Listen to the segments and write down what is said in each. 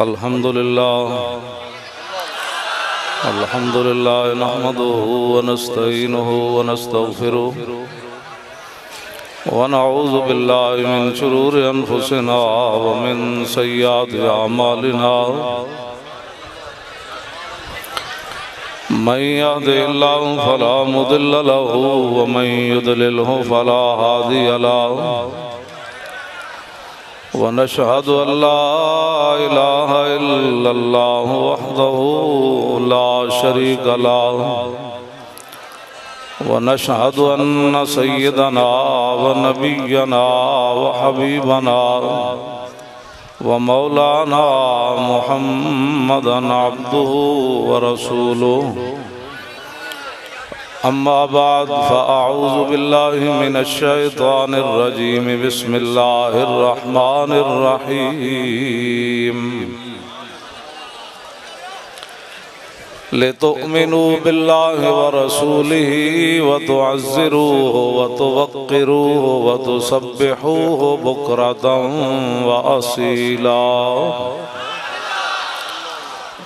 अल्हम्दुलिल्लाह नहमदुहु व नस्तईनुहु व नस्तगफिरुहु व नऊज़ु बिल्लाहि मिन शुरूरि अनफुसिना व मिन सय्यिआति अमालिना मन यहदिहिल्लाहु फला मुदिल्ल लहु व मन युद्लिल्हु फला हादिय लहु वनशहदु अल्ला इलाहा इल्लल्लाह वहदहु ला शरीक लहु वनशहदु अन्न सय्यदना व नबिय्यना व हबीबना व मौलाना मुहम्मदन अब्दुहु व रसूलुहु अम्मा बाद फ़अऊज़ु बिल्लाहि मिनश शैतानिर रजीम बिस्मिल्लाहिर रहमानिर रहीम लितुअ्मिनू बिल्लाहि व रसूलिही व तुअज़्ज़िरूहु व तुवक्किरूहु व तुसब्बिहूहु बुक्रतन व असीला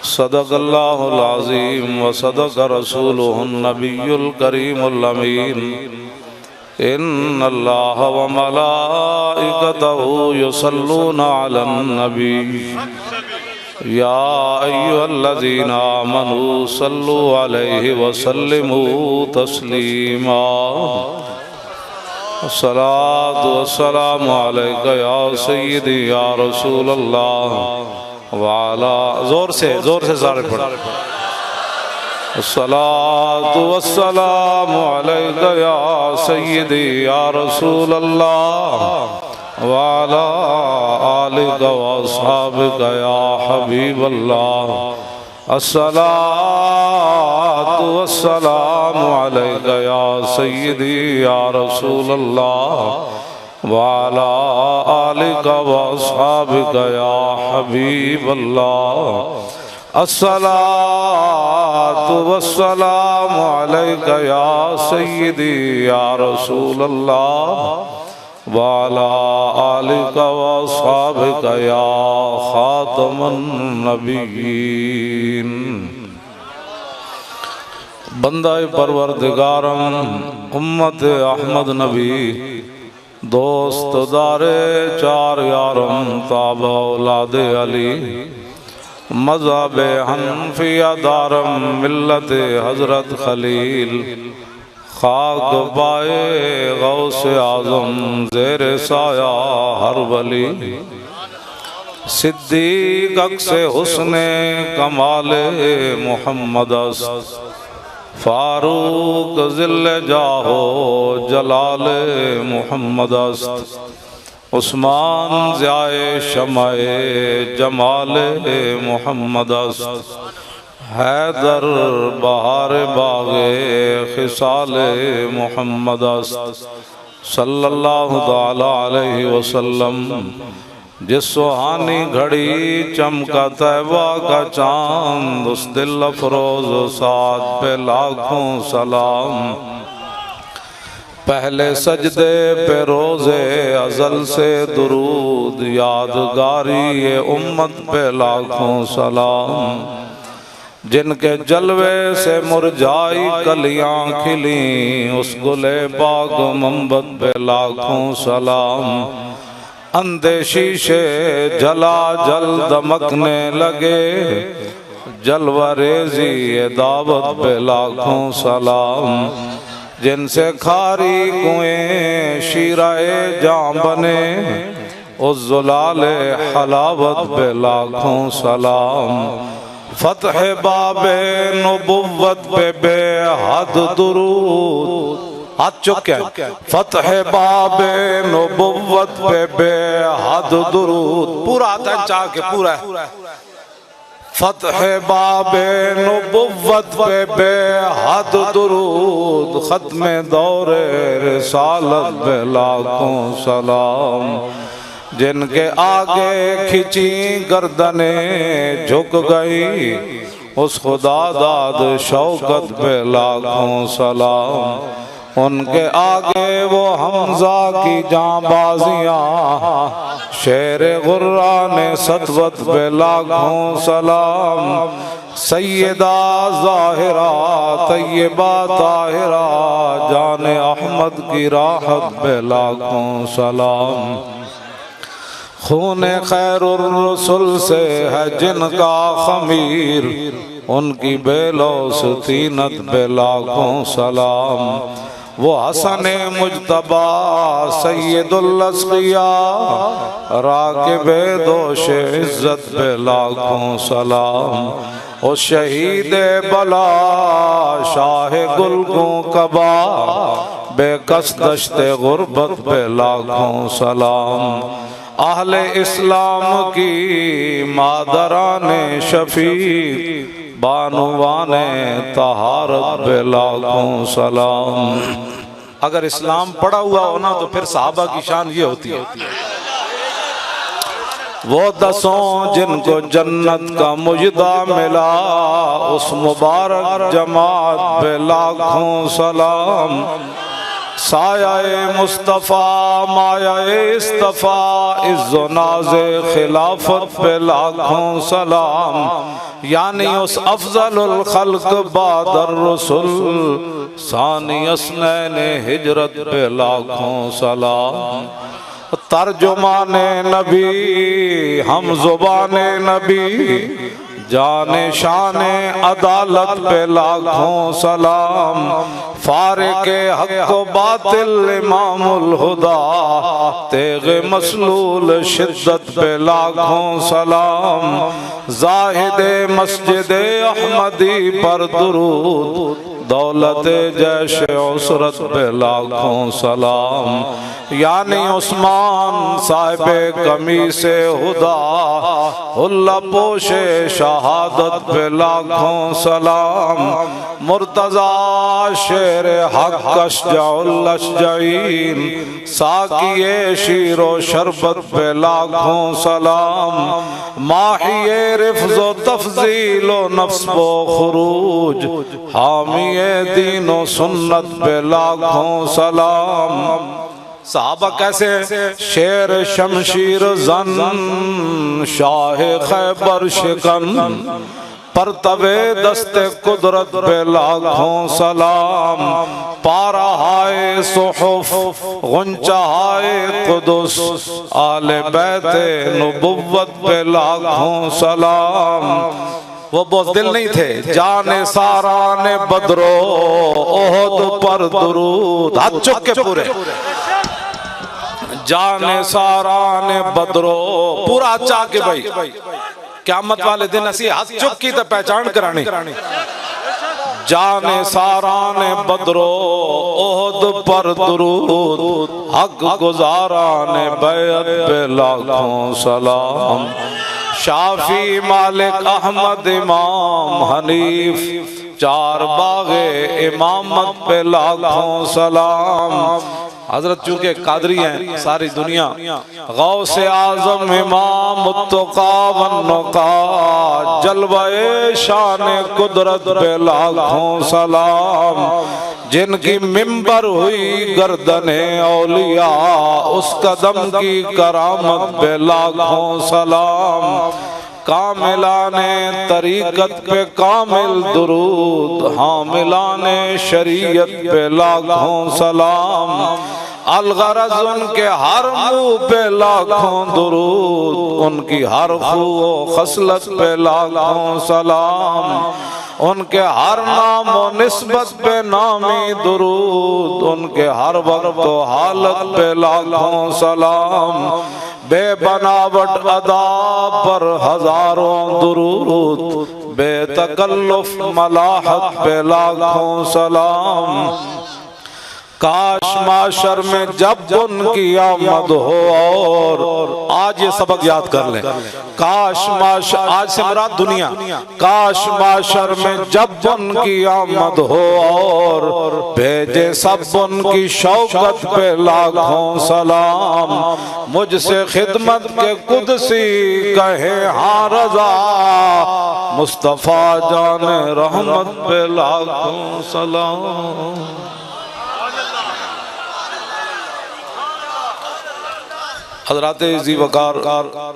सदक़ल्लाहुल अज़ीम व सदक़ रसूलुहुन नबियुल करीमुल अमीन इन्नल्लाह व मलाइकतहु युसल्लूना अलन नबी या अय्युहल्लज़ीना आमनू सल्लु अलैहि व सल्लिमू तस्लीमा अस्सलातु वस्सलामु अलैका या सय्यदी या रसूलल्लाह वाला जोर से सारे पढ़ अस्सलातु वस्सलामु अलैका या सय्यदी या रसूल अल्लाह वाला आलिका व अस्हाबिका या हबीब अल्लाह अस्सलातु वस्सलामु अलैका या सय्यदी या रसूल अल्लाह वाला आलिका व अस्हाबिका या हबीब अल्लाह अस्सलातु वस्सलामु अलैका या सय्यदी या रसूल अल्लाह वाला आलिका व अस्हाबिका या खातमुन नबिय्यीन। बंदा परवरदिगारम उम्मत अहमद नबी दोस्त दारे चार यारम ताबा औलादे अली मज़हब हनफिया दारम मिल्लत हज़रत खलील खाक बाए गौसे आज़म ज़ेर साया हर वली सिद्दीक़ अक्से हुस्ने कमाले मुहम्मद फारूक ज़िल्ले जाहो जलाले मुहम्मद उस्मान ज़ियाए शमाए जमाले मुहम्मद हैदर बहार बागे खिसाले मुहम्मद सल्लल्लाहु ताला अलैहि वसल्लम। जिस सुहानी घड़ी चमका तैबा का चांद उस दिल अफरोज साथ पे लाखों सलाम। पहले सजदे पे रोज़े अज़ल से दुरूद यादगारी ये उम्मत पे लाखों सलाम। जिनके जलवे से मुरझाई कलियां खिली उस गुले बाग मंबत पे लाखों सलाम। अंधे शीशे जला जल दमकने लगे जलवा रेजी दावत पे लाखों सलाम। जिनसे खारी कुएं शीराए जां बने उस जुलाले हलावत पे लाखों सलाम। फतह बाबे नबुव्वत पे बेहद दुरूद हाथ चुके फतह बाबे नबुव्वत पे बेहद दुरूद पूरा आता है चाह के पूरा फतह बाबे नबुव्वत पे बेहद दुरूद खत्म दौरे रिसालत पे लाखों सलाम। जिनके आगे खिंची गर्दने झुक गई उस खुदा दाद शौकत पे लाखों सलाम। उनके आगे वो हमजा की जांबाजियां, शेर गुर्रा ने सतवत पे लाखों सलाम। सैयदा ज़ाहिरा तैयबा ताहिरा जाने अहमद की राहत पे लाखों सलाम। खूने खैरुर रसूल से है जिनका खमीर, उनकी बेलौस तीनत पे लाखों सलाम। वो हसन मुजतबा सैयदुल अस्किया राकिबे दोष इज्जत पे लाखों सलाम। ओ शहीद बला शाह गुलगों कबा बेकस दश्ते गुर्बत पे लाखों सलाम। अहले इस्लाम की मादराने शफीक बानुवाने तहारत पे लाखों सलाम। अगर इस्लाम पढ़ा हुआ हो ना तो फिर सहाबा की शान ये होती है। वो दसों जिनको जन्नत का मुजदा मिला, उस मुबारक जमात पे लाखों सलाम। सायाए मुस्तफ़ा मायाए इस्तफ़ा इज़्ज़ो नाज़े खिलाफत पे लाखों सलाम। यानी उस अफ़ज़लुल खल्क़ बादर रसूल सानी अस्नैने हिजरत पे लाखों सलाम। तर्जुमाने नबी हम ज़ुबाने नबी जाने शाने अदालत पे लाखों सलाम। फारिके हक़ व बातिल इमामुल हुदा तेग़े मसलूल शिद्दत पे लाखों सलाम। ज़ाहिदे मस्जिदे अहमदी पर दुरूद दौलत जैश उसरत पे लाखों सलाम। यानी उस्मान साहिबे कमी से हुदा हुल्ला पोशे शहादत पे लाखों सलाम। मुर्तज़ा शेर हक़ अशजाउल अशजाईन साकिए शीरो शरबत पे लाखों सलाम। माहिए रिफ़्ज़ो तफ़ज़ीलो नफ्स बो खुरूज हामिए दीनो सुन्नत पे लाखों सलाम। सहाबा कैसे हैं? शेर शमशीर जन शाह खैबर शिकन पर तवे दस्ते कुदरत पे लाखों सलाम। पारा हाय सुहुफ गुंचा हाय कुदुस आले बैते नबुव्वत पे लाखों सलाम। वो बुज़दिल नहीं थे, जाने सारा ने बदरो ओहद पर दुरूद हाथ चुक के पूरे जाने सारा ने बदरो पूरा चाह के भाई क़यामत वाले दिन असी हाथ चुक की तो पहचान करानी। जाने सारा ने बदरो ओहद पर दुरूद हक गुजारा ने बैत पे लाखों सलाम। शाफी मालिक अहमद इमाम हनीफ चार बागे इमामत पे लाखों सलाम। हजरत चूंकि कादरी हैं सारी दुनिया गौसे आजम इमाम मुत्तका वन्नुका जलवाए शान कुदरत पे लाखों सलाम। जिनकी मिंबर हुई गर्दने औलिया उस कदम की करामत पे लाखों सलाम। कामिलाने तरीकत पे कामिल दुरूद हामिलाने शरीयत पे लाखों सलाम। अलगरज उनके हर मुँह पे लाखों दुरूद उनकी हर खू खसलत पे लाखों सलाम। उनके हर नाम व निस्बत पे नामी दुरूद उनके हर वक्त हालत पे लाखों सलाम। बेबनावट अदा पर हजारों दुरूद बेतकल्लुफ मलाहत पे लाखों सलाम। काश माशर में जब उनकी आमद हो और आज ये सबक याद कर लें। काश माशर आज से मुराद दुनिया। काश माशर में जब उनकी आमद हो और भेजे सब उनकी शौकत पे लाखों सलाम। मुझसे खिदमत के कुदसी कहे हाँ रजा मुस्तफा जान रहमत पे लाखों सलाम। हज़रात ज़ी वक़ार,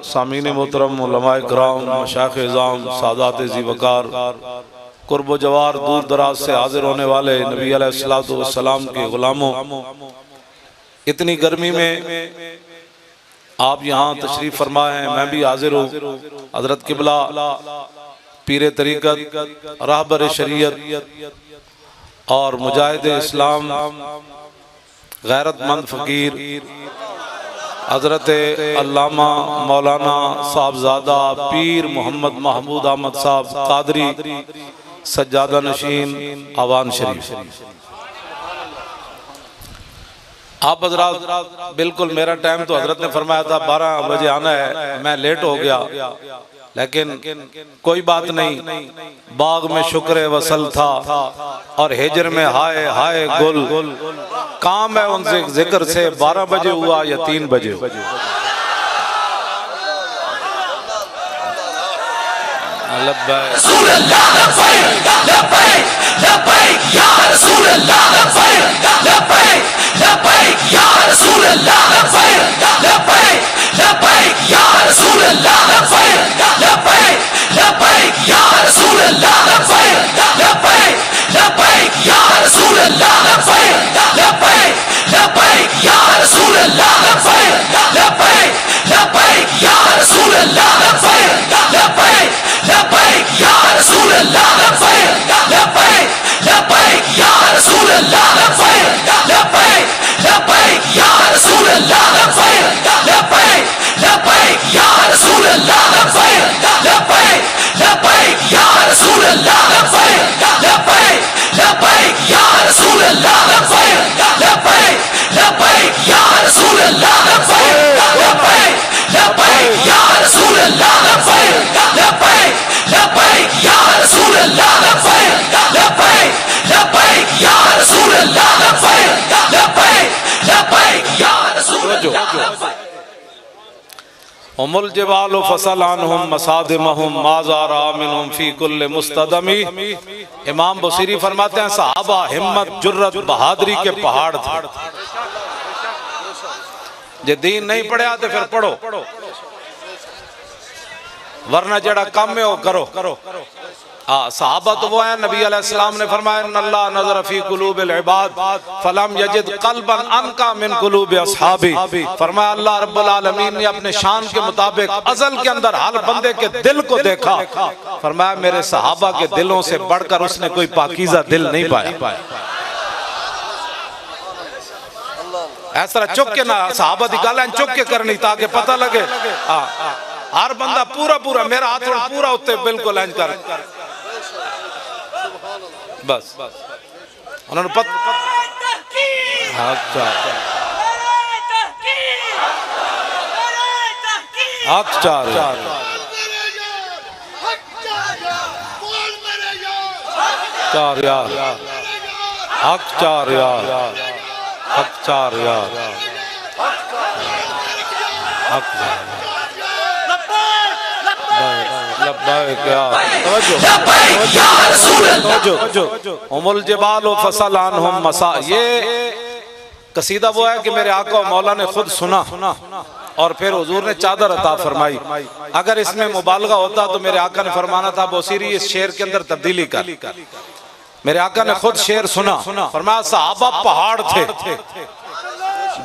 सामीन मोहतरम, उलमाए किराम, मशाइख़ इज़ाम, सादात ज़ी वक़ार, कुर्ब जवार दूर दराज से हाजिर होने वाले नबी अलैहिस्सलातु वस्सलाम के ग़ुलामों, इतनी गर्मी में आप यहाँ तशरीफ़ फरमाए हैं, मैं भी हाजिर हूँ। हज़रत क़िबला पीर तरीक़त, रहबर शरीयत और मुजाहिद इस्लाम, गैरतमंद फ़कीर हज़रत अल्लामा मौलाना साहबज़ादा पीर मोहम्मद महमूद अहमद साहब कादरी सज्जादा नशीन आवान शरीफ। आप हजरात बिल्कुल, मेरा टाइम तो हजरत ने फरमाया था 12 बजे आना है, मैं लेट हो गया, लेकिन कोई बात नहीं। बाग में शुक्र वसल था और हिजर में हाय हाय गुल, काम है उनसे जिक्र से 12 बजे हुआ या 3 बजे। उमुल जिबाल फसलानहुम मसादिमहुम माज़ारा मिनहुम फी कुल्ल मुस्तदमी। इमाम बुसीरी फरमाते हैं सहाबा हिम्मत जुर्रत बहादुरी के पहाड़ थे। जे दीन नहीं पढ़िया तो फिर पढ़ो, वरना जड़ा काम है वो करो। सहाबा तो वो है, नबी अलैहिस्सलाम ने फरमाया अल्लाह नज़र फी कुलूबिल इबाद फलम यजिद क़ल्बन अनका मिन कुलूबि अस्हाबी। फरमाया अल्लाह रब्बुल आलमीन ने अपने शान के मुताबिक अज़ल के अंदर हर बंदे के दिल को देखा। फरमाया मेरे सहाबा के दिलों से बढ़कर उसने कोई पाकीज़ा दिल नहीं पाया। ऐसा चुक के ना सहाबा दी गल चुक के करनी ताकि पता लगे। हर बंदा पूरा पूरा मेरा हाथ पूरा उत्ते बिल्कुल इंज कर, बस उन्होंने पता। अच्छा अच्छा चार यार हक चार यार हक चार यार हक उमुल जिबाल फसलानहुम मसा। ये कसीदा वो है कि मेरे आका मौला ने खुद सुना और फिर हुजूर ने चादर अता फरमाई। अगर इसमें मुबालगा होता तो मेरे आका ने फरमाना था बोसीरी इस शेर के अंदर तब्दीली कर। मेरे आका ने खुद शेर सुना, फरमाया सहाबा पहाड़ थे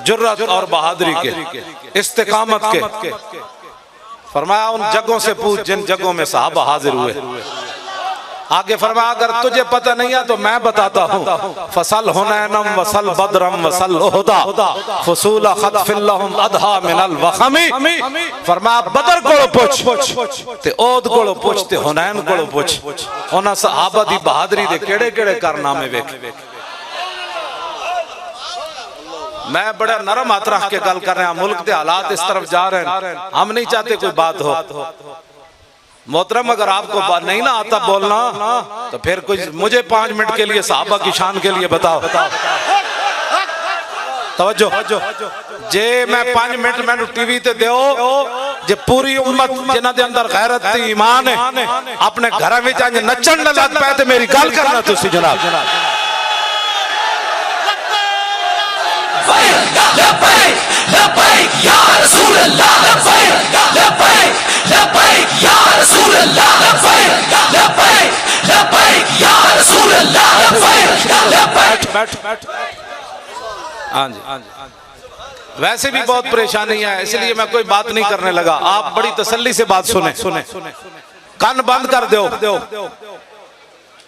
जुर्रत और बहादुरी के, इस्तिकामत के। फरमाया उन जगहों से पूछ जिन जगहों में सहाबा हाजिर हुए। आगे फरमाया अगर तुझे पता नहीं है तो मैं बताता हूँ। फसल हुनैनम वसल बदरम वसल उहदा फसूला खतफिल्लहुम अदहा मिनल वखमी। फरमाया बदर कोलो पूछ ते ओद कोलो पूछ ते हुनैन कोलो पूछ। उन्हां सहाबा दी बहादुरी दे केड़े-केड़े कारनामे वेख। मैं बड़ा नरम हाथ रख के गल कर रहा हूं, मुल्क के हालात इस तरफ जा रहे हैं, हम नहीं चाहते कोई बात हो। मोहतरम अगर आपको बात नहीं ना आता बोलना तो फिर कुछ मुझे 5 मिनट के लिए सहाबा की शान के लिए बताओ। तवज्जो जे मैं 5 मिनट मैंने टीवी ते दो जे पूरी उम्मत जिन्हां दे अंदर गैरत ते ईमान है अपने घर में जाके नचन न लग पाए तो मेरी गल करना तुसी जनाब। लब्बैक लब्बैक या रसूल अल्लाह, लब्बैक लब्बैक लब्बैक या रसूल अल्लाह, लब्बैक लब्बैक लब्बैक या रसूल अल्लाह, लब्बैक लब्बैक। बैठ। हाँ जी, वैसे भी बहुत परेशानी है, इसलिए मैं कोई बात नहीं करने लगा। आप बड़ी तसल्ली से बात सुने, कान बंद कर दो।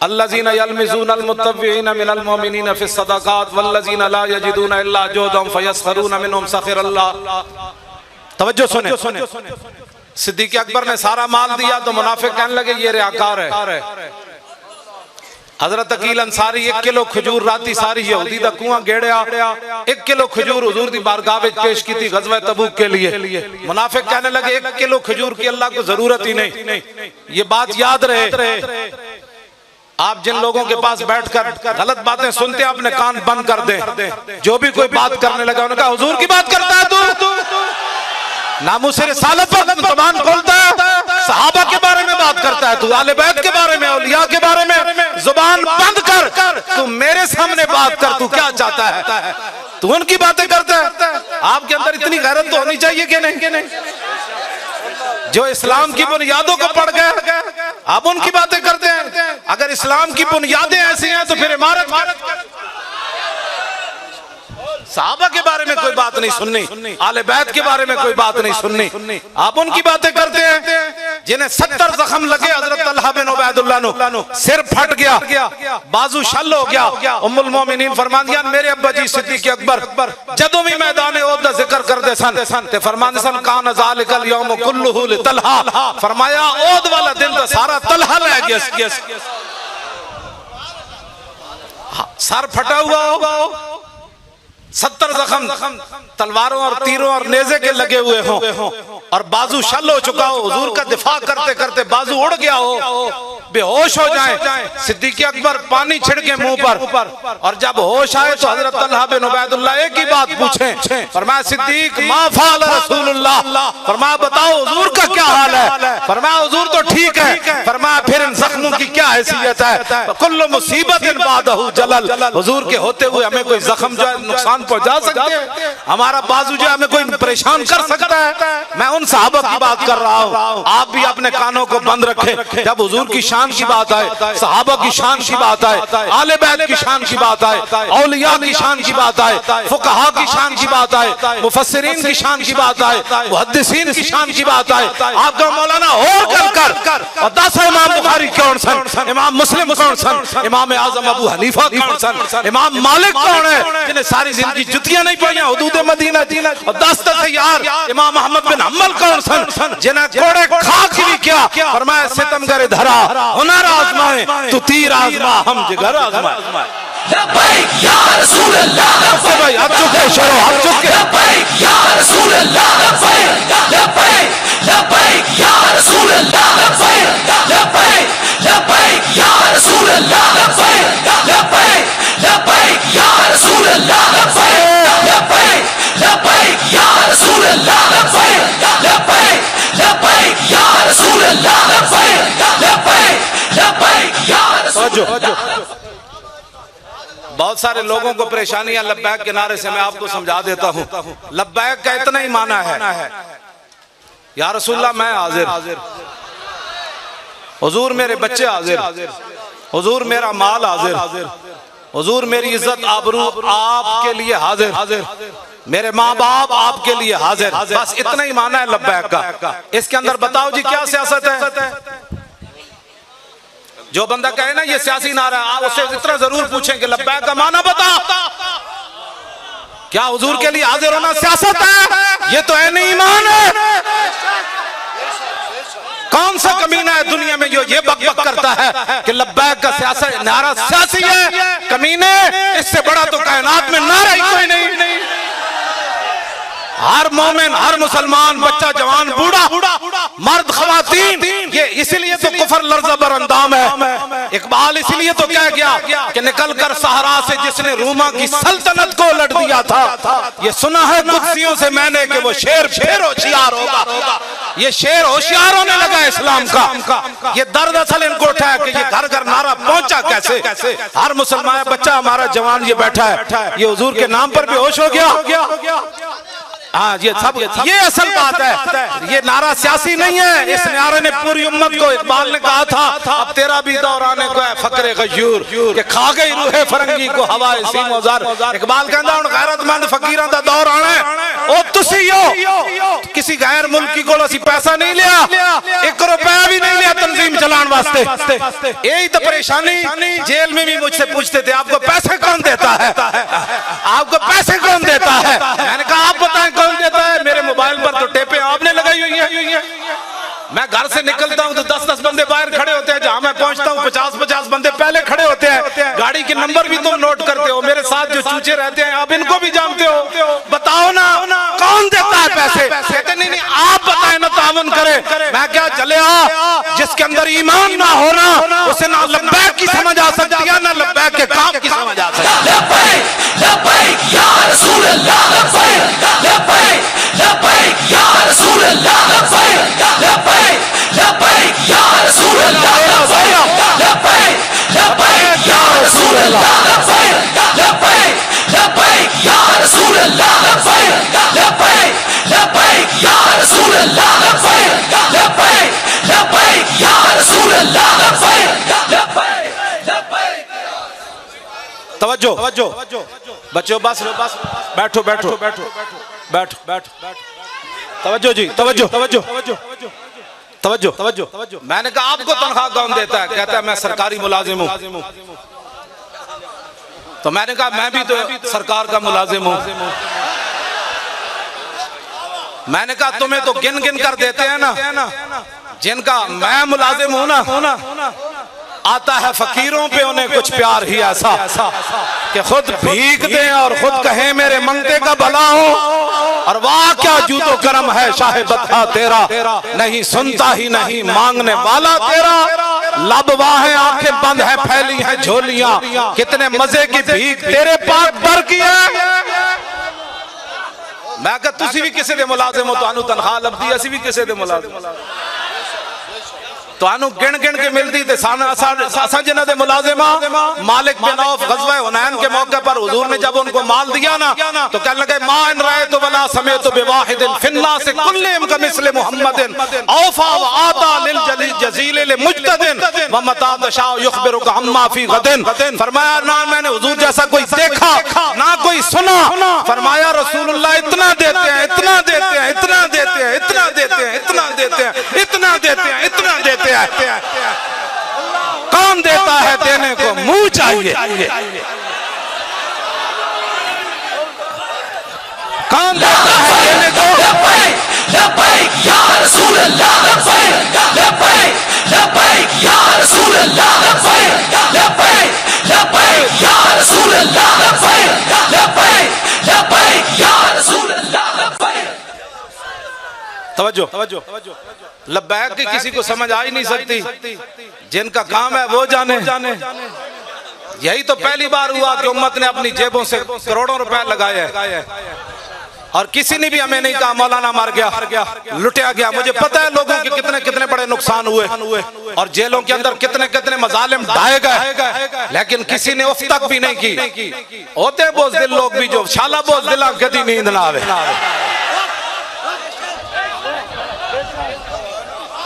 अल्लज़ीना यल्मिज़ूना अल-मुत्तव्विईना मिनल मुमिनीना फ़िस सदक़ात वल्लज़ीना ला यजिदूना इल्ला जुहदहुम फ़यस्ख़रूना मिनहुम सख़िरल्लाह। तवज्जो सुने। सिद्दीक़ अकबर ने सारा माल दिया तो मुनाफिक कहने लगे ये रियाकार है। हजरत अकील अंसारी 1 किलो खजूर राती सारी यहूदी दा कुआं गेड़िया, 1 किलो खजूर हुजूर दी बारगाह विच पेश की थी गज़वा तबूक के लिए। मुनाफिक कहने लगे 1 किलो खजूर की अल्लाह को जरूरत ही नहीं। ये बात याद रहे, आप जिन लोगों के पास बैठकर गलत बातें सुनते हैं अपने कान बंद कर दें। जो भी कोई बात करने लगा उन्होंने कहा हुजूर की बात करता है तू, नामुस रिसालत पर जुबान खोलता है, सहाबा के बारे में बात करता है तू, आले बैत के बारे में, औलिया के बारे में जुबान बंद कर, तू मेरे सामने बात कर। तू क्या चाहता है? तू उनकी बातें करता है। आपके अंदर इतनी गैरत तो होनी चाहिए कि नहीं? जो इस्लाम की बुनियादों को पढ़ गए आप उनकी बातें करते हैं। अगर इस्लाम की बुनियादें ऐसी हैं तो फिर इमारत। सहाबा के बारे में कोई बात नहीं सुननी, आले बैत के बारे में कोई बात नहीं सुननी, आप उनकी बातें करते हैं। जिन्हें 70 जख्म लगे, हजरत तलहा बिन उबैदुल्लाह नु सिर फट गया, बाजू शल हो गया। उम्मुल मोमिनीन फरमांदियां मेरे अब्बा जी सिद्दीक़ अकबर जदों भी मैदान ओहद दा जिक्र करदे सन ते फरमांदे सन कान ज़ालिकल यौम कुल्लुहु लितलहा। फरमाया ओहद वाला दिन तो सारा तलहा ले गया। सर फटा हुआ हो, 70 जख्म तलवारों और तीरों और नेज़े के लगे हुए हों और बाजू शल हो चुका हो, हुजूर का दिफा करते करते बाजू उड़ गया हो, बेहोश हो जाए। सिद्दीक़ अकबर पानी छिड़के मुंह पर और जब होश आए तो हजरत तलहा बिन उबैदुल्लाह एक ही बात पूछे। फरमाया सिद्दीक़ मा फ़अल रसूलुल्लाह, फरमाया बताओ हुजूर का क्या हाल है? फरमाया हुजूर तो ठीक है। फरमाया फिर इन जख्मों की क्या हैसियत है? कुल्लु मुसीबतिन बादहु जलल, हुजूर के होते हुए हमें कोई जख्म जो है नुकसान पहुंचा सकते हैं, हमारा बाजू जो हमें कोई परेशान कर सकता है। मैं उन सहाबा की बात कर रहा हूँ, आप भी अपने कानों को बंद रखें। जब हुजूर की शान की बात आए, सहाबा की शान की बात आए, आले बैत की शान की बात आए, औलिया की शान की बात आए, फुकहा की शान की बात आए, मुफस्सिरीन की शान की बात आए, मुहद्दिसीन की शान की बात आए, आपका मौलाना और कर और 10 इमाम बुखारी कौन सन, इमाम मुस्लिम कौन सन, इमाम आजम अबू हनीफा कौन सन, इमाम मालिक कौन है जिन्हें सारी जिंदगी जुतियां नहीं पड़ियां हुदूद मदीना, और 10 यार इमाम अहमद बिन हम्बल कौन सन जिन्हें कोड़े खा के भी क्या फरमाया सितमगर धरा हुनर आजमाए तू तीर आजमा हम जिगर आजमाए। लब्बैक या रसूल अल्लाह, भाई आप चुके शरो आप चुके। लब्बैक या रसूल अल्लाह, लब्बैक लब्बैक लब्बैक या रसूल अल्लाह, लब्बैक लब्बैक लब्बैक या रसूल अल्लाह, लब्बैक लब्बैक लब्बैक या रसूल अल्लाह, लब्बैक लब्बैक लब्बैक या रसूल अल्लाह, लब्बैक लब्बैक लब्बैक या रसूल अल्लाह, लब्बैक लब्बैक लब्बैक या रसूल अल्लाह। बहुत सारे लोगों को परेशानियां लब्बैक के नारे से मैं आपको समझा देता हूँ। लब्बैक का इतना ही माना है या रसूलल्लाह मैं हाजिर, हुजूर मेरे बच्चे हाजिर, हुजूर मेरा माल हाजिर, हुजूर मेरी इज्जत आबरू आपके लिए हाजिर, मेरे माँ बाप आपके लिए हाजिर। बस इतना ही माना है लब्बैक का। इसके अंदर बताओ जी क्या सियासत है? जो बंदा कहे ना ये सियासी नारा, आप उससे इतना जरूर पूछें कि लब्बैक का माना बता, क्या हुजूर के लिए हाजिर होना सियासत है? ये तो है ईमान है। कौन सा कमीना है दुनिया में जो ये बक बक करता है कि लब्बैक का सियासत नारा सियासी है? कमीने, इससे बड़ा तो कायनात में नारा ही कोई नहीं। हर मोमिन, हर मुसलमान, बच्चा जवान, बूढ़ा, मर्द, खवातीन, ये इसीलिए तो कुफर लर्ज़ बर अंदाम है। इकबाल इसीलिए तो कह गया कि निकल कर सहरा से जिसने रूमा की सल्तनत को उलट दिया था, ये सुना है कुत्सियों से मैंने कि वो शेर होशियार होगा। ये शेर होशियार होने लगा इस्लाम का। ये दर्द असल इनको उठा है कि ये घर घर नारा पहुंचा पहुंचा कैसे? हर मुसलमान बच्चा हमारा जवान ये बैठा है, ये हुजूर के नाम पर बेहोश हो गया। हाँ, ये सब ये असल बात है। ये नारा सियासी नहीं है, इस नारे ने पूरी उम्मत को, इकबाल ने कहा था अब तेरा भी दौर आने को है फकरे गयूर के खा गई रूहे फरंगी को हवा इसी मौजार। इकबाल कहता हूं गैरतमंद फकीरां दा दौर आना है। ओ तुसी हो किसी गैर मुल्की को असी पैसा नहीं लिया, 1 रुपया भी नहीं लिया तंजीम चलाने वास्ते। यही तो परेशानी, जेल में भी मुझसे पूछते थे आपको पैसे कौन देता है, आपको पैसे कौन देता है। मैंने कहा आप बताएं कौन देता है। मेरे मोबाइल पर तो टेपें आपने लगाई हुई है। मैं घर से निकलता हूं तो 10-10 बंदे बाहर खड़े होते हैं, जहां मैं पहुंचता हूं 50-50 बंदे पहले खड़े होते हैं। गाड़ी के नंबर भी तुम नोट करते हो। मेरे साथ जो चूचे रहते हैं आप इनको भी जानते हो। बताओ ना कौन देता है पैसे? कहते नहीं आप बताएं ना, तावन करे। मैं क्या चले जिसके अंदर ईमान ना हो ना उसे ना लब्बैक की समझ आ सकती है ना लब्बैक के काम की समझ आ सकती है। लब्बैक लब्बैक या रसूल अल्लाह, लब्बैक लब्बैक लब्बैक या रसूल अल्लाह, लब्बैक लब्बैक लब्बैक या रसूल अल्लाह, लब्बैक लब्बैक लब्बैक या रसूल अल्लाह, लब्बैक लब्बैक लब्बैक या रसूल अल्लाह, लब्बैक लब्बैक लब्बैक या रसूल अल्लाह, लब्बैक लब्बैक लब्बैक या रसूल अल्लाह, लब्बैक लब्बैक लब्बैक। तवज्जो बच्चों, बस बैठो बैठो बैठो बैठो बैठो। तवज्जो जी, तवज्जो तवज्जो तवज्जो तवज्जो। मैंने कहा आपको तनख्वाह कौन देता है? कहता है मैं सरकारी मुलाजिम हूं। तो मैंने कहा मैं भी तो सरकार का मुलाजिम हूं। मैंने कहा तुम्हें तो गिन गिन कर देते हैं ना, जिनका मैं मुलाजिम हूं ना, आता है फकीरों पे उन्हें कुछ प्यार ही ऐसा कि खुद भीख दें और खुद कहें मेरे मंगते का भला हो। और वाह क्या जूतो करम है शाहे बता तेरा, नहीं सुनता ही नहीं मांगने वाला तेरा। लब वाहें आंखें बंद है फैली हैं झोलियां, कितने मजे की भीख तेरे पास भर की है। मैं कहा तुसी भी किसी दे मुलाजिम हो, तुहानू तनख्वाह लभदी, असी भी किसी दे मुलाजिम, तुहानू गिन गिन के मिलती थे। असा जिन्हां दे मुलाजिम मालिक बिन औफ गज़वा हुनैन के मौके पर हुजूर ने जब उनको माल दिया ना तो कहने लगे मा इन रायतु वला समेतु बिवाहिदिन फिन्नास कुल्लिहिम कमिस्ल मुहम्मदिन औफा व आता लिल जजील लिल मुजतदिन व मता तशा युखबिरुका अम्मा फी गदिन। फरमाया ना मैंने हुजूर जैसा कोई देखा ना कोई सुना। फरमाया रसूलुल्लाह इतना देते हैं, इतना देते हैं, इतना देते हैं, इतना देते हैं, इतना देते हैं, इतना देते हैं, इतना देते हैं। कौन देता है? देने को मुंह चाहिए। कौन देता है देने को? लब्बैक लब्बैक या रसूल अल्लाह, लब्बैक लब्बैक लब्बैक या रसूल अल्लाह, लब्बैक लब्बैक लब्बैक या रसूल अल्लाह, लब्बैक लब्बैक लब्बैक या रसूल अल्लाह, लब्बैक। तवज्जो लब्बैक की किसी को समझ आ ही नहीं सकती, जिनका काम है वो जाने। यही तो पहली बार हुआ कि उम्मत ने अपनी जेबों से करोड़ों रुपए लगाए हैं और किसी ने भी हमें नहीं कहा मौलाना मर गया, लुटिया गया। मुझे पता है लोगों के कितने कितने बड़े नुकसान हुए और जेलों के अंदर कितने कितने मजालिम ढाए गए, लेकिन किसी ने उफ तक भी नहीं की। होते बोझदिल लोग भी जो शाला बोझदिला कदी नींद ना आवे।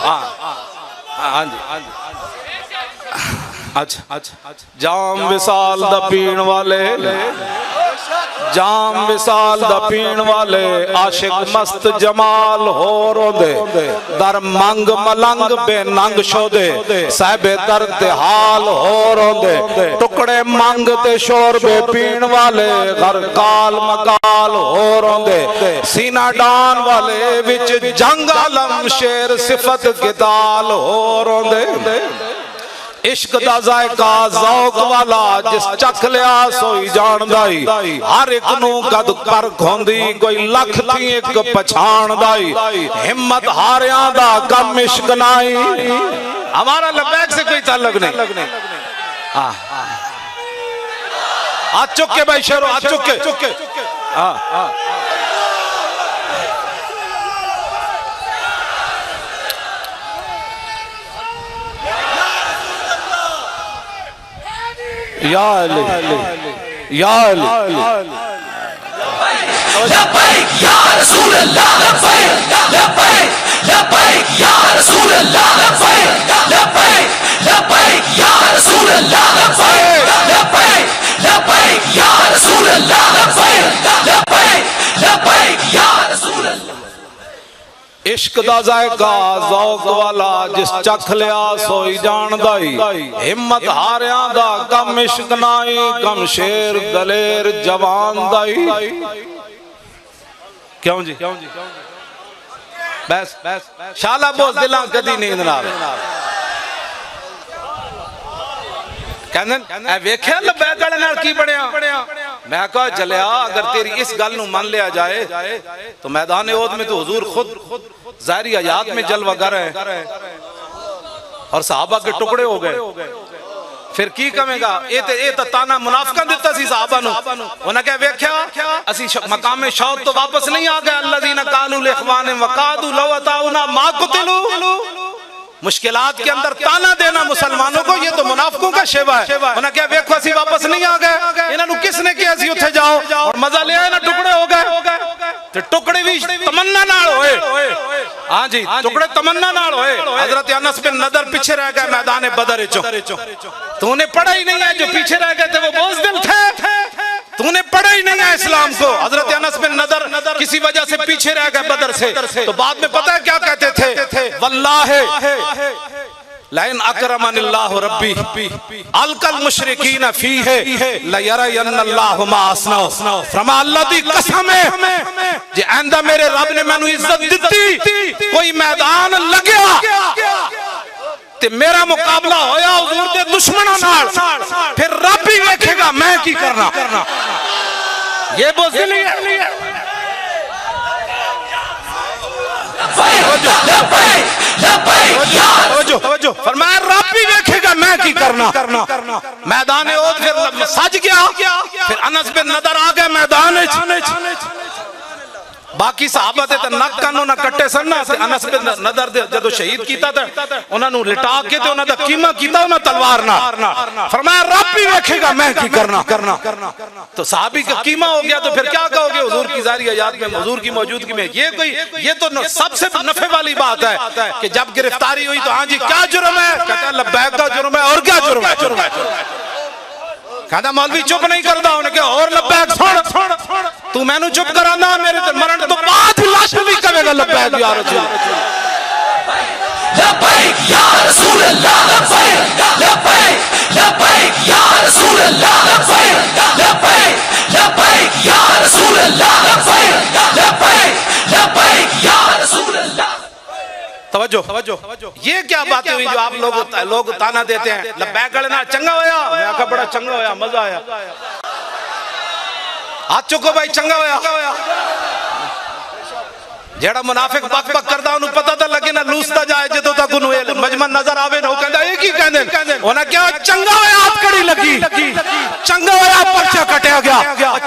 हाँ जी अच्छा जाम विसाल दा पीण वाले, जाम विसाल दा पीण वाले आशिक मस्त जमाल हो रोंदे दर मंग मलंग बेनंग शोदे साहबे दर ते हाल हो रोंदे टुकड़े मंग ते शोर बे पीण वाले घर काल मकाल हो रोंदे सीना डान वाले विच जंग आलम शेर सिफत गिदाल हो रोंदे। इश्क दा जायका ज़ौक वाला जिस चख लिया सोई जानदाई, हर एक नू कद पर खोंदी कोई लख थी एक पछाणदाई, हिम्मत हारियां दा कम इश्क नाई। हमारा लब्बैक से कोई ताल्लुक नहीं। हाथ चुक के भाई शेरो, हाथ चुक के। या अली या अली लब्बैक या रसूल अल्लाह लब्बैक लब्बैक लब्बैक या रसूल अल्लाह लब्बैक लब्बैक लब्बैक या रसूल अल्लाह लब्बैक लब्बैक लब्बैक या रसूल अल्लाह लब्बैक लब्बैक लब्बैक या रसूल अल्लाह। इश्क दा जायका ज़ौक़ वाला जिस चख लिया सोई जानदा ही हिम्मत हारियां दा कम इश्क नाई कम शेर दलेर जवान दा ही। क्यों जी बस शाला बोस दिलां कदी नींद नाल कहंदे वेख्या लब्बैक वाले नाल की बनया। मैं कहा जलिया अगर तेरी इस गल नूं मान लिया जाए तो मैदान ओहद में तो हुजूर खुद ज़ाहिरी हयात में जलवागर है और सहाबा के टुकड़े हो गए। फिर की कहेगा ये तो ताना मुनाफिकां दिता सी सहाबा नूं। उन्हें क्या वेख्या असी मकामे शौक तो वापस नहीं आ गए। अल्लज़ीना कालू लिइख्वानिहिम वक़ादू लौ अताउना मा कुतिलू। मुश्किलात के अंदर ताना देना मुसलमानों को ये तो मुनाफिकों का शेवा है। उन्हें क्या वेखो असी वापस नहीं आ गए। इन्होंने किसने किया सी उत्थे जाओ और मजा ले आए ना टुकड़े हो गए ते टुकड़े भी तमन्ना नाल होए। हां जी टुकड़े तमन्ना नाल होए। हजरत अनस बिन नदर पीछे रह गए मैदान बदर विचों। तूने पढ़ा ही नहीं है जो पीछे रह गए थे वो बुज़दिल थे। तूने पढ़ा ही नहीं है इस्लाम को। हजरत अनस बिन नदर किसी वजह से पीछे रह गए बदर से तो बाद में पता है क्या कहते थे वल्लाहि लाइन अकरमनिल्लाहु रब्बी अलकल मुशरिकीन फीहे लयरयन्नल्लाहु मा असनौ। फरमा अल्लाह दी कसम है जे आंदा मेरे रब ने मैनू इज्जत दिती कोई मैदान लगया ते मेरा मुकाबला होया हुजूर दे दुश्मनां नाल फिर रब ही वेखेगा मैं की करना। ये बुज़दिली है। फरमाया रब भी देखेगा मैं की करना। मैदान ओहद फिर सज गया। फिर अनस बिन नदर आ गए मैदान। बाकी सहाबा ते नक कानों ना कट्टे सन ना अनस बिन नदर दे जदों शहीद कीता ते उन्हां नूं लिटा के ते उन्हां दा कीमा कीता उन्हां तलवार नाल। फरमाया रब भी देखेगा मैं की करना। तो सहाबी का कीमा हो गया तो फिर क्या कहोगे हुजूर की ज़ाहिरी हयात में हुजूर की मौजूदगी में। ये तो सबसे नफे वाली बात है कि जब गिरफ्तारी हुई तो हाँ जी क्या जुर्म है। कहता है लब्बैक का जुर्म है और क्या जुर्म है। कहता मौलवी चुप नहीं करता। उन्हें कहा और लब्बैक सुन तू मैनू चुप कराना मेरे तो मरण तो बाद लाश भी कहेगा लब्बैक या रसूल लब्बैक या रसूल अल्लाह लब्बैक लब्बैक लब्बैक या रसूल अल्लाह लब्बैक लब्बैक लब्बैक या रसूल अल्लाह लब्बैक लब्बैक लब्बैक या रसूल अल्लाह। तवज्जो ये क्या बातें हुई जो आप लोग ताना देते हैं लब्बैक वाले ना चंगा होया। मैं आखा बड़ा चंगा होया मजा आया। हाथ चुको भाई चंगा होया। जेड़ा मुनाफिक बक बक करदा उन्हें पता तो लगे ना लूसता जाए जदों तक उन्हें मजमा नजर आवे ना कहंदा ये की कहंदे उन्हें क्या चंगा होया हाथ कड़ी लगी चंगा होया पर्चा कटिया गया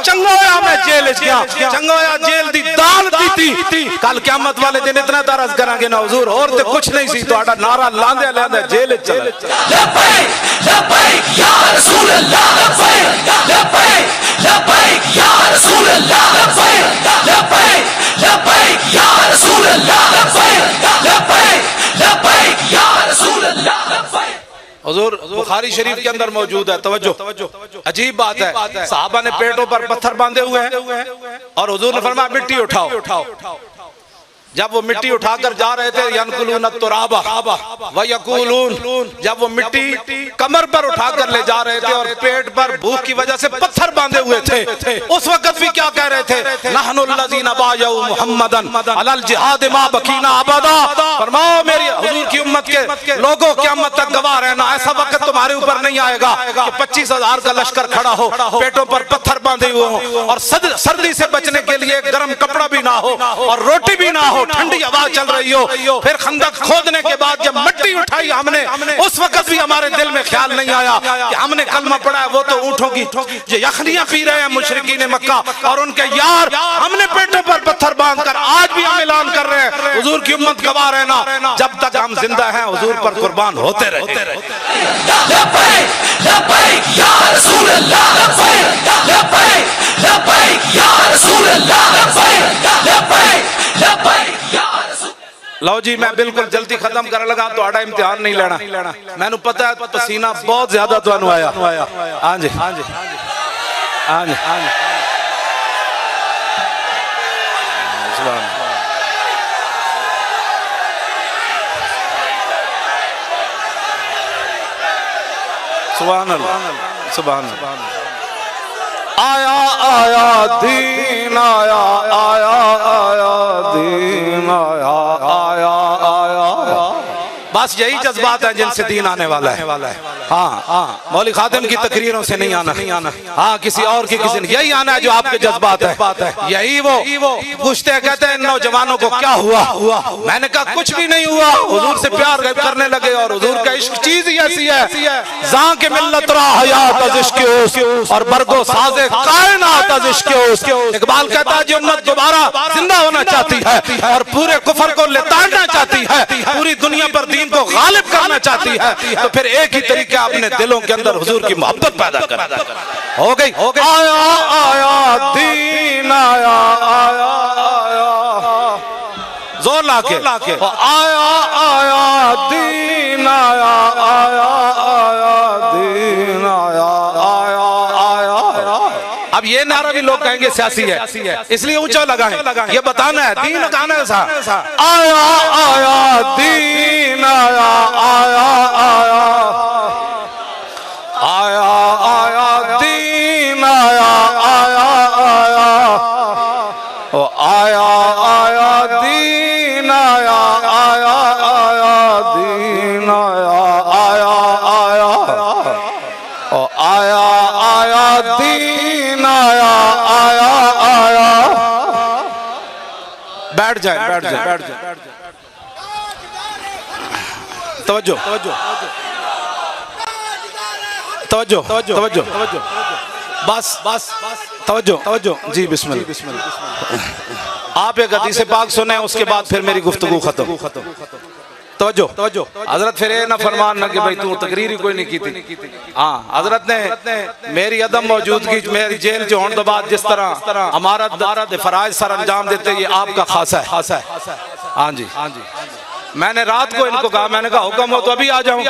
चंगा होया मैं जेल च गया चंगा होया जेल दी दाल पीती। कल क़यामत वाले दिन इतना तरस करांगे ना हुजूर और ते कुछ नहीं सी तुहाडा नारा लांदे लांदे जेल च चले। लब्बैक लब्बैक या रसूल अल्लाह लब्बैक लब्बैक लब्बैक या रसूल अल्लाह लब्बैक लब्बैक लब्बैक या रसूल अल्लाह लब्बैक लब्बैक लब्बैक या रसूल अल्लाह लब्बैक। हुजूर बुखारी शरीफ के अंदर मौजूद है। तवज्जो अजीब बात है सहाबा ने पेटों पर पत्थर बांधे हुए हैं और हुजूर ने फरमाया मिट्टी उठाओ। जब वो मिट्टी उठाकर जा रहे थे यनकुलून तुराबा व यकूलून जब वो मिट्टी कमर पर उठाकर ले जा रहे थे और पेट पर भूख की वजह से पत्थर बांधे हुए थे उस वक्त भी क्या कह रहे थे नहनुल्लज़ीना बायउ मुहम्मदन अलल जिहाद मा बकीना अबदा। फरमाओ मेरी हुजूर की उम्मत के लोगों क़यामत तक गवाह रहना ऐसा वक्त तुम्हारे ऊपर नहीं आएगा कि 25,000 का लश्कर खड़ा हो पेटों पर पत्थर बांधे हुए हो और सर्दी से बचने के लिए गर्म कपड़ा भी ना हो और रोटी भी ना हो ठंडी हवा चल रही हो। फिर खंदक खोदने के बाद जब मिट्टी उठाई हमने, उस वक्त भी हमारे दिल में ख्याल नहीं आया कि हमने कलमा पढ़ा है, वो तो ऊँटों की जो यखनियां पी रहे हैं मुशरिकीन मक्का और उनके यार, हमने पेटों पर पत्थर बांधकर आज भी हम ऐलान कर रहे हैं हुजूर की उम्मत गवाह रहना, जब तक हम जिंदा हैं हुजूर पर कुर्बान होते रहे। लो जी, मैं बिल्कुल जल्दी खत्म कर लगा, तो आड़ा इम्तिहान नहीं लेना। मैंने पता है पसीना बहुत ज्यादा तो आया। हाँ जी, हाँ जी, हाँ जी, हाँ जी। सुभान अल्लाह, सुभान अल्लाह। आया आया दीन आया, आया आया दीन आया, आया आया। बस यही जज्बात है जिनसे दीन आने वाला है। हाँ हाँ, मौलवी खातिम की तकरीरों से नहीं आना। हाँ, किसी और की किसी यही आना है जो आपके जज्बात है। यही वो पूछते कहते हैं नौजवानों को क्या हुआ? मैंने कहा कुछ भी नहीं हुआ। हुजूर से प्यार करने लगे और हुजूर का इश्क चीज ही ऐसी है, जां के मिल्लत रा हयात अज इश्क और बरगो साजे कायनात अज इश्क। इकबाल कहता है जो उम्मत दोबारा जिंदा होना चाहती है और पूरे कुफर को लेताड़ना चाहती है, पूरी दुनिया पर दीन को गालिब करना चाहती है, तो फिर एक ही तरीका अपने दिलों के अंदर हुजूर की मोहब्बत पैदा कर। हो गई आया आया दीन आया, आया आया जोर लाके आया आया दीन आया, आया आया दीन आया, आया आया। अब ये नारा भी लोग कहेंगे सियासी है, इसलिए ऊंचा लगाएं। ये बताना है दीन गाना ऐसा, आया आया दीन आया, आया आया, आया आया दीन आया, आया आया, ओ आया आया दीन आया, आया आया दीन आया, आया आया, ओ आया आया दीन आया, आया आया। बैठ जाए। तवज्जो बस तवज्जो जी, बिस्मिल्लाह। आप एक हदीस पाक सुने, उसके बाद फिर मेरी गुफ्तगू खत्म। तवज्जो हजरत फिर ना फरमान ना कि भाई तू तकरीर ही कोई नहीं की थी। हाँ, हजरत ने मेरी अदम मौजूदगी, मेरी जेल जो होने के बाद जिस तरह हमारा फराइज सर अंजाम देते, ये आपका खासा है। हाँ जी, मैंने रात को इनको कहा, मैंने कहा हुक्म हो तो अभी आ जाऊं।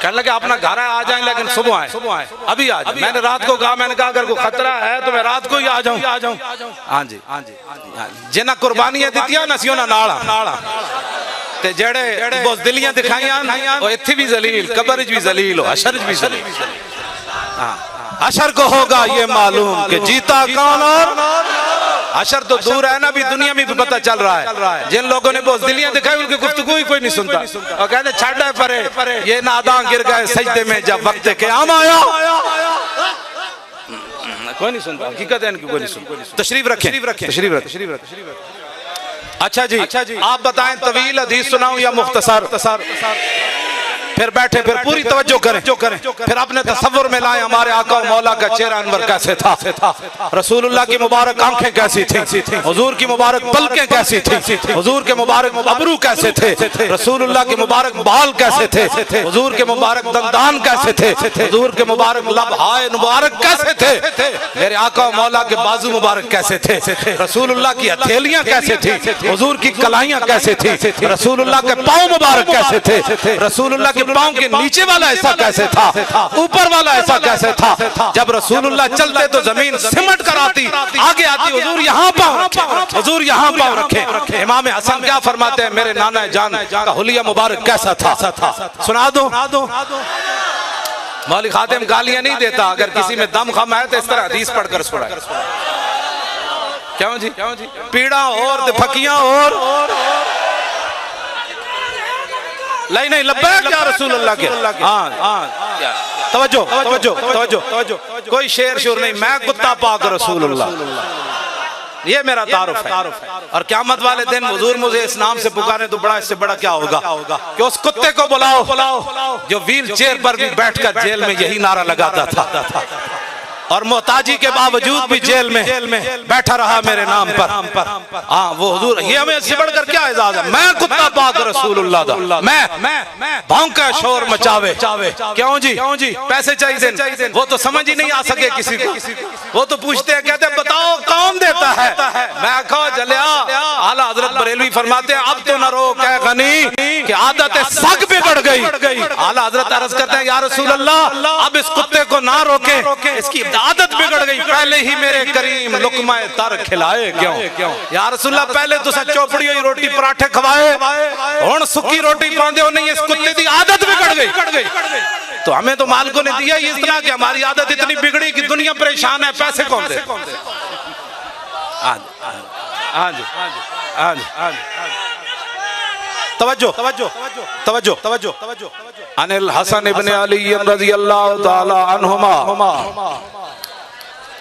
कहने लगे अपना घर है, आ जाएं, लेकिन सुबह आए, अभी आ जाए। मैंने रात को कहा, मैंने कहा अगर कोई खतरा है तो मैं रात को ही आ जाऊं। हाँ जी, जिन्हें कुर्बानियां दित्तियां ना सियों नाला ते जेड़े बुज़दिलियां दिखाइयां वो इत्थे भी जलील, कब्र भी जलील, हशर भी जलील। हशर को होगा ये मालूम कि जीता कौन और हशर तो दूर है ना, भी दुनिया में भी पता चल रहा है। जिन लोगों ने बुज़दिलियां दिखाई उनकी गुफ्तगू ही कोई नहीं सुनता और कहते छाड़ा परे ये नादान गिर गए सजदे में जब वक्त क़याम आया। कोई नहीं सुनता, हकीकत है इनकी कोई नहीं सुनता। तशरीफ रखें। अच्छा जी, आप बताएं तवील हदीस सुनाऊं या मुख्तसर? फिर बैठे, फिर पूरी तवज्जो करें, फिर अपने तसव्वुर में लाएं हमारे आका और मौला का चेहरा अनवर कैसे था, रसूलुल्लाह की मुबारक आंखें कैसी थी, हुजूर की मुबारक पलकें कैसी थी, हुजूर के मुबारक अबरू कैसे थे, रसूलुल्लाह के मुबारक बाल कैसे थे, हुजूर के मुबारक दंदान कैसे थे, हुजूर के मुबारक लबहाए मुबारक कैसे थे, मेरे आका और मौला के बाजू मुबारक कैसे थे, रसूलुल्लाह की हथेलियां कैसे थी, हुजूर की कलाइयां कैसे थी, रसूलुल्लाह के पाँव मुबारक कैसे थे, रसूलुल्लाह के पाँव के नीचे वाला ऐसा कैसे था, ऊपर वाला ऐसा कैसे था। जब रसूलुल्लाह चलते तो जमीन सिमट कर आती, आगे आती, हुजूर यहाँ पाँव रखे, हुजूर यहाँ पाँव रखे। इमाम हसन क्या फरमाते हैं, मेरे नाना जान का हुलिया मुबारक कैसा था, सुना दो। मौलवी खातिम गालियां नहीं देता, अगर किसी में दम खम है तो इस तरह हदीस पढ़कर सुनाए। क्यों जी? पीड़ा और फकियां और नहीं लब्बैक या रसूलुल्लाह के। हाँ, तवज्जो, कोई शेर शोर नहीं, मैं कुत्ता पाक रसूलुल्लाह। ये मेरा तारुफ है। और क़यामत वाले दिन हुजूर मुझे इस नाम से पुकारे तो बड़ा, इससे बड़ा क्या होगा कि उस कुत्ते को बुलाओ जो व्हील चेयर पर भी बैठकर जेल में यही नारा लगाता था और मोहताजी के बावजूद भी जेल में बैठा रहा मेरे नाम पर। हाँ वो हुजूर, ये हमें इससे बढ़कर क्या एजाज है। मैं कुत्ता पाक रसूलुल्लाह दा, मैं भौंके शोर मचावे। क्यों जी? पैसे चाहिए। वो तो समझ ही नहीं आ सके किसी को। वो तो पूछते हैं, कहते हैं बताओ कौन देता है। मैं कहो जलिया, आला हजरत बरेलवी फरमाते हैं अब तो न रो कह गनी कि आदत सग बिगड़ गई। आला हजरत अर्ज करते हैं या रसूलल्लाह अब इस कुत्ते को ना रोके, इसकी आदत बिगड़ गई। पहले ही मेरे करीम लुकमाए तर खिलाए क्यों या रसूलल्लाह, पहले तो सब चौपड़ी हुई रोटी पराठे खवाए, हुण सुखी रोटी पांदे हो नहीं। इस कुत्ते की आदत बिगड़ गई। तो हमें तो मालिकों ने दिया ही इतना कि हमारी आदत इतनी बिगड़ी कि दुनिया परेशान है, पैसे कौन दे। तवज्जो। अनिल हसन इब्ने अली रज़ियल्लाहु ताला अन्हुमा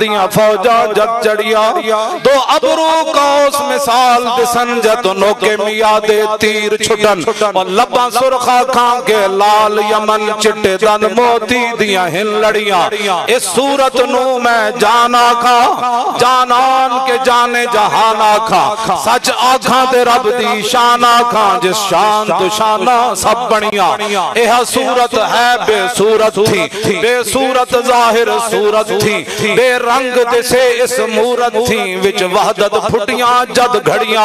दिया फौजा जग चढ़िया दो अबरू का उस मिसाल दिसन जतनों के मियादे तीर छुटन और लबा सुरखा खां के लाल यमन चिट्टे दन मोती दिया हिन लड़ियां इस सूरत नू मैं जाना खा जानान के जाने जहाना खा सच आखा दे रब दी शाना खा जिस शान तो शाना सब बढ़िया यह सूरत है बेसूरत थी बेसूरत जाहिर सूरत थी बेरंग दिसे इस मूरत थी विच वहदत फुटियां जद घड़ियां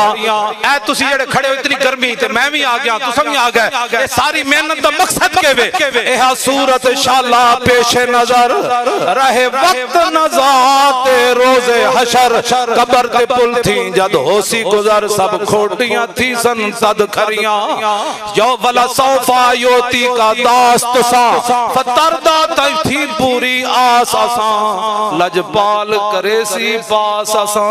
ऐ तुसी जेड़े खड़े हो इतनी गर्मी ते मैं भी आ गया तुम भी आ गए ये सारी मेहनत दा मकसद के वे यह सूरत शाला पेश नजर रहे वक्त नजात रोजे हशर कब्र ते पुल थी जद होसी गुजर सब खोटियां थी सन सद खरियां यो वला सौफा योती का दास्त सा फतरदा थी पूरी आस आसा लजपाल करे सी पास आसा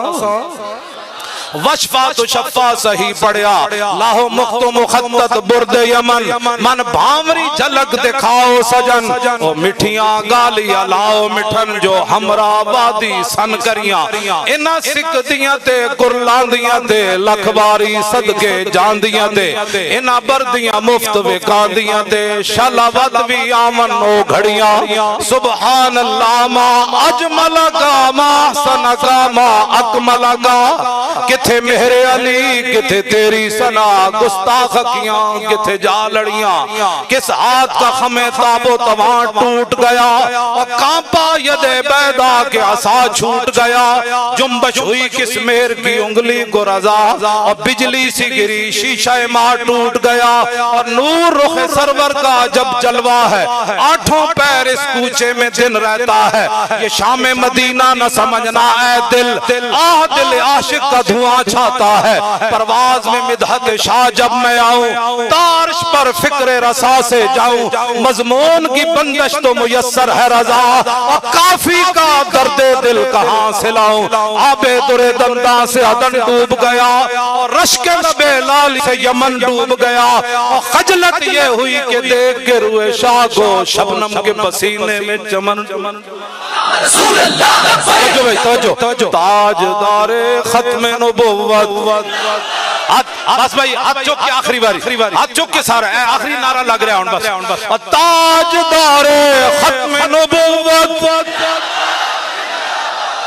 वशफा तो शफा सही पड़िया लाहो मुख्त मुखद्दत बुर्द यमन मन भावरी झलक दिखाओ सजन ओ मिठियां गालियां लाओ मिठन जो हमरा वादी सन करियां इना सिक दियां ते कुरलांदियां ते लखबारी सदके जांदियां ते इना बरदियां मुफ्त विकांदियां ते शलावत भी आमन ओ घड़ियां सुभान अल्लाह मा अजमल का मा सन का मा अकमल का किथे मेरे अली किथे तेरी सना गुस्ताख कियां किथे जा लड़ियां किस हाथ का खमे ताबो तवा टूट गया और कांपा यदे बैदा के आसा छूट गया, जुम्बश हुई किस्मेर की उंगली को रजा, और बिजली सी गिरी शीशा मार टूट गया, और नूर रुख सरवर का जब जलवा है, आठों पैर इस कूचे में दिन रहता है। ये शाम मदीना न समझना ऐ दिल, दिल आशिक का धुआं छाता है। परवाज में मिदहत शाह जब मैं आऊं, तारिश पर फिक्र रसा से जाऊं, मजमून की बंदिश तो मुयस्सर है रजा, और काफी का दर्दे दिल कहां से लाऊं। आबे दुरे दंदा से अदन डूब गया, और रश्क नबे लाल से यमन डूब गया, और खजलत ये हुई कि देख के रुए शाह को शबनम के पसीने में चमन। ताजदारे खत्मे नबुव्वत, बस भाई हाथ चौक के आखिरी बारी, हाथ चौक के सारा आखिरी नारा लग रहा है बस। ताजदारे खत्मे नबुव्वत,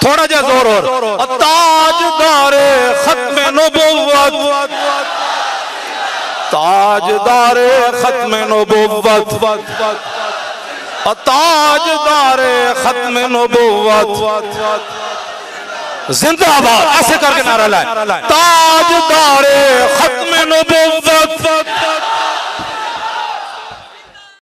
थोड़ा जा जोर और, ताजदारे खत्मे नबुव्वत, ताजदारे खत्मे नबुव्वत, ताजदारे खत्मे नबुव्वत जिंदाबाद, ऐसे करके नारा लाए। ताजदारे खत्मे नबुव्वत।